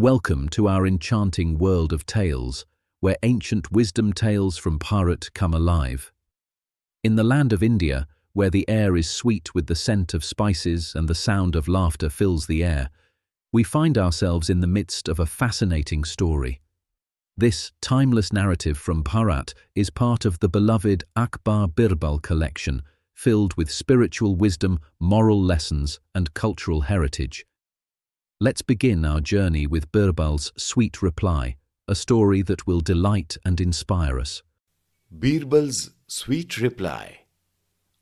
Welcome to our enchanting world of tales, where ancient wisdom tales from Bharat come alive. In the land of India, where the air is sweet with the scent of spices and the sound of laughter fills the air, we find ourselves in the midst of a fascinating story. This timeless narrative from Bharat is part of the beloved Akbar Birbal collection, filled with spiritual wisdom, moral lessons, and cultural heritage. Let's begin our journey with Birbal's sweet reply, a story that will delight and inspire us. Birbal's sweet reply.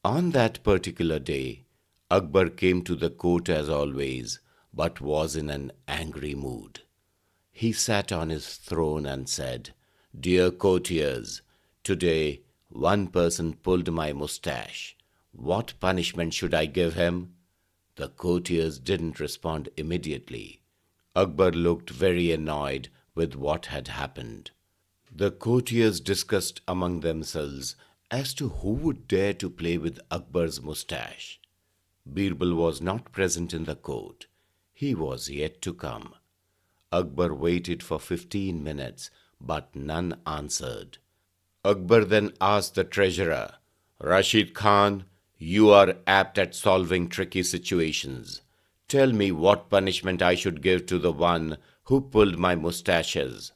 On that particular day, Akbar came to the court as always, but was in an angry mood. He sat on his throne and said, "Dear courtiers, today one person pulled my mustache. What punishment should I give him?" The courtiers didn't respond immediately. Akbar looked very annoyed with what had happened. The courtiers discussed among themselves as to who would dare to play with Akbar's mustache. Birbal was not present in the court. He was yet to come. Akbar waited for 15 minutes, but none answered. Akbar then asked the treasurer, "Rashid Khan, you are apt at solving tricky situations. Tell me what punishment I should give to the one who pulled my mustaches."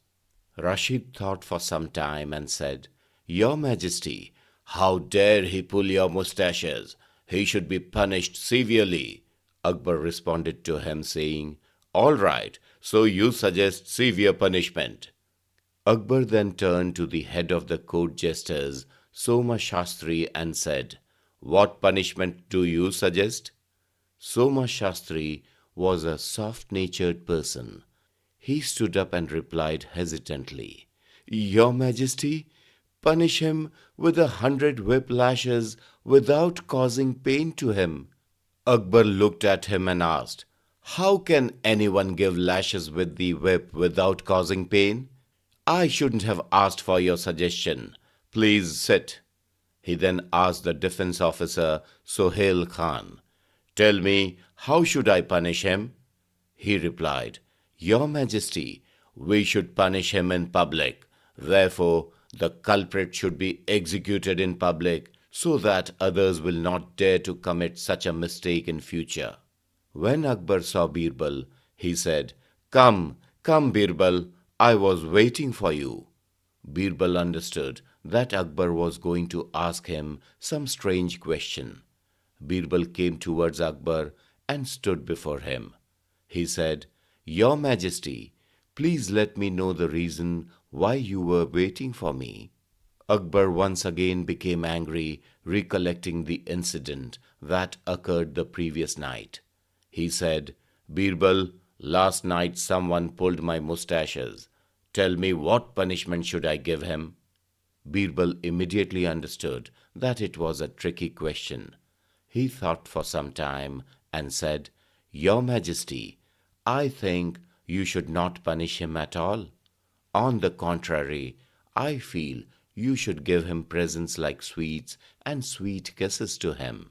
Rashid thought for some time and said, "Your Majesty, how dare he pull your mustaches? He should be punished severely." Akbar responded to him saying, "All right, so you suggest severe punishment." Akbar then turned to the head of the court jesters, Soma Shastri, and said, "What punishment do you suggest?" Soma Shastri was a soft-natured person. He stood up and replied hesitantly, "Your Majesty, punish him with 100 whip lashes without causing pain to him." Akbar looked at him and asked, "How can anyone give lashes with the whip without causing pain? I shouldn't have asked for your suggestion. Please sit." He then asked the defense officer, Sohail Khan, "Tell me, how should I punish him?" He replied, "Your Majesty, we should punish him in public. Therefore, the culprit should be executed in public so that others will not dare to commit such a mistake in future." When Akbar saw Birbal, he said, "Come, come, Birbal, I was waiting for you." Birbal understood that Akbar was going to ask him some strange question. Birbal came towards Akbar and stood before him. He said, "Your Majesty, please let me know the reason why you were waiting for me." Akbar once again became angry, recollecting the incident that occurred the previous night. He said, "Birbal, last night someone pulled my mustaches. Tell me, what punishment should I give him?" Birbal immediately understood that it was a tricky question. He thought for some time and said, "Your Majesty, I think you should not punish him at all. On the contrary, I feel you should give him presents like sweets and sweet kisses to him."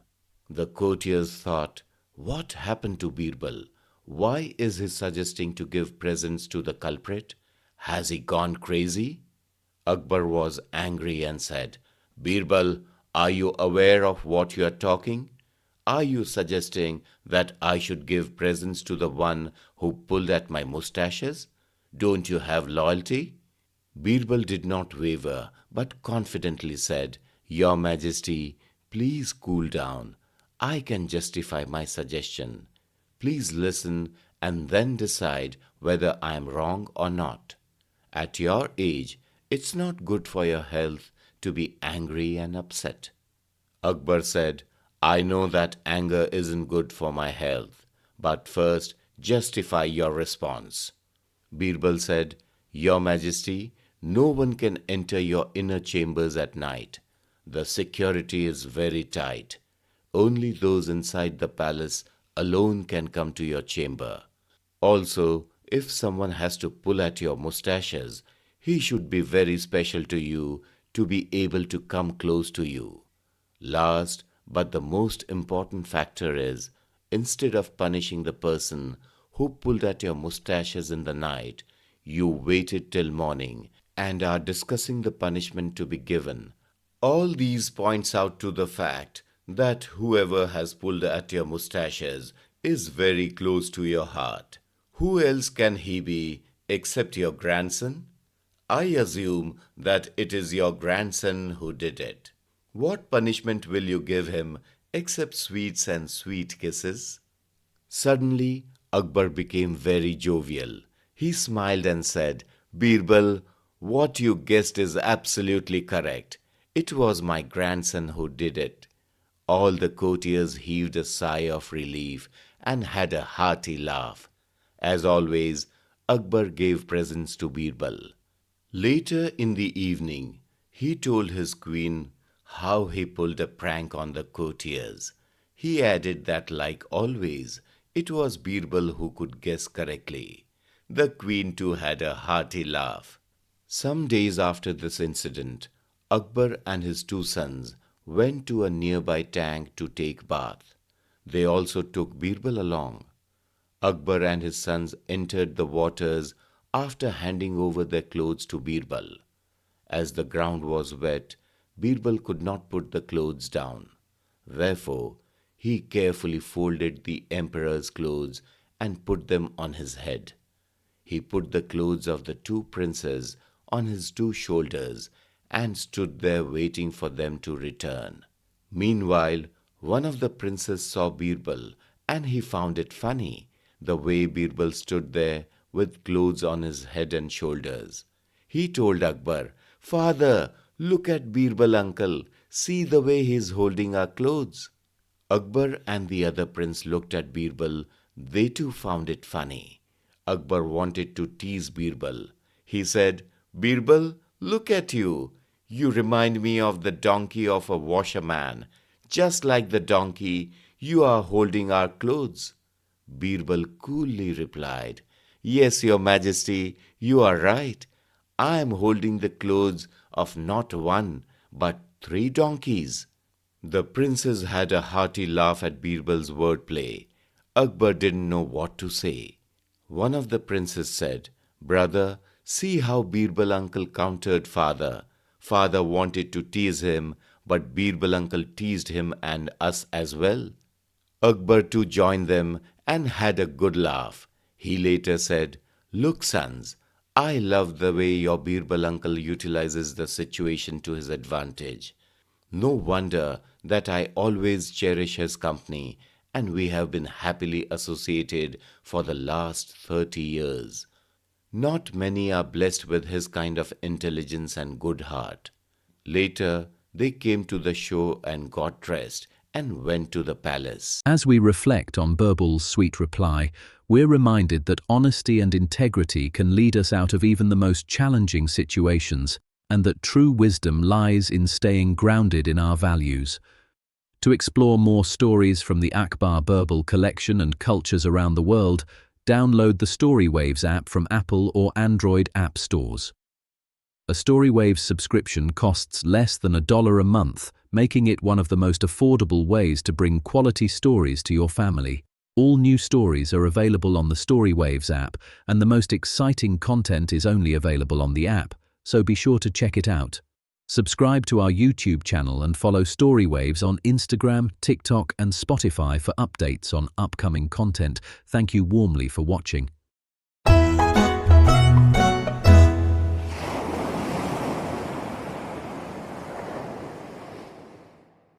The courtiers thought, "What happened to Birbal? Why is he suggesting to give presents to the culprit? Has he gone crazy?" Akbar was angry and said, "Birbal, are you aware of what you are talking? Are you suggesting that I should give presents to the one who pulled at my mustaches? Don't you have loyalty?" Birbal did not waver, but confidently said, "Your Majesty, please cool down. I can justify my suggestion. Please listen and then decide whether I am wrong or not. At your age, it's not good for your health to be angry and upset." Akbar said, "I know that anger isn't good for my health, but first justify your response." Birbal said, "Your Majesty, no one can enter your inner chambers at night. The security is very tight. Only those inside the palace alone can come to your chamber. Also, if someone has to pull at your mustaches, he should be very special to you to be able to come close to you. Last, but the most important factor is, instead of punishing the person who pulled at your mustaches in the night. You waited till morning and are discussing the punishment to be given. All these points out to the fact that whoever has pulled at your mustaches is very close to your heart. Who else can he be except your grandson? I assume that it is your grandson who did it. What punishment will you give him except sweets and sweet kisses? Suddenly, Akbar became very jovial. He smiled and said, Birbal, what you guessed is absolutely correct. It was my grandson who did it. All the courtiers heaved a sigh of relief and had a hearty laugh. As always, Akbar gave presents to Birbal. Later in the evening, he told his queen how he pulled a prank on the courtiers. He added that, like always, it was Birbal who could guess correctly. The queen too had a hearty laugh. Some days after this incident, Akbar and his two sons went to a nearby tank to take bath. They also took Birbal along. Akbar and his sons entered the waters after handing over their clothes to Birbal. As the ground was wet, Birbal could not put the clothes down. Therefore, he carefully folded the emperor's clothes and put them on his head. He put the clothes of the two princes on his two shoulders and stood there waiting for them to return. Meanwhile, one of the princes saw Birbal and he found it funny, the way Birbal stood there with clothes on his head and shoulders. He told Akbar, Father, look at Birbal uncle, see the way he is holding our clothes. Akbar and the other prince looked at Birbal. They too found it funny. Akbar wanted to tease Birbal. He said, Birbal, look at you. You remind me of the donkey of a washerman. Just like the donkey, you are holding our clothes. Birbal coolly replied, Yes, your majesty, you are right. I am holding the clothes of not one, but 3 donkeys. The princes had a hearty laugh at Birbal's wordplay. Akbar didn't know what to say. One of the princes said, Brother, see how Birbal uncle countered father. Father wanted to tease him, but Birbal uncle teased him and us as well. Akbar too joined them and had a good laugh. He later said, Look, sons, I love the way your Birbal uncle utilizes the situation to his advantage. No wonder that I always cherish his company, and we have been happily associated for the last 30 years. Not many are blessed with his kind of intelligence and good heart. Later, they came to the shore and got dressed and went to the palace. As we reflect on Birbal's sweet reply, we're reminded that honesty and integrity can lead us out of even the most challenging situations, and that true wisdom lies in staying grounded in our values. To explore more stories from the Akbar Birbal collection and cultures around the world, download the StoryWaves app from Apple or Android app stores. A StoryWaves subscription costs less than $1 a month, making it one of the most affordable ways to bring quality stories to your family. All new stories are available on the StoryWaves app, and the most exciting content is only available on the app, so be sure to check it out. Subscribe to our YouTube channel and follow StoryWaves on Instagram, TikTok, and Spotify for updates on upcoming content. Thank you warmly for watching.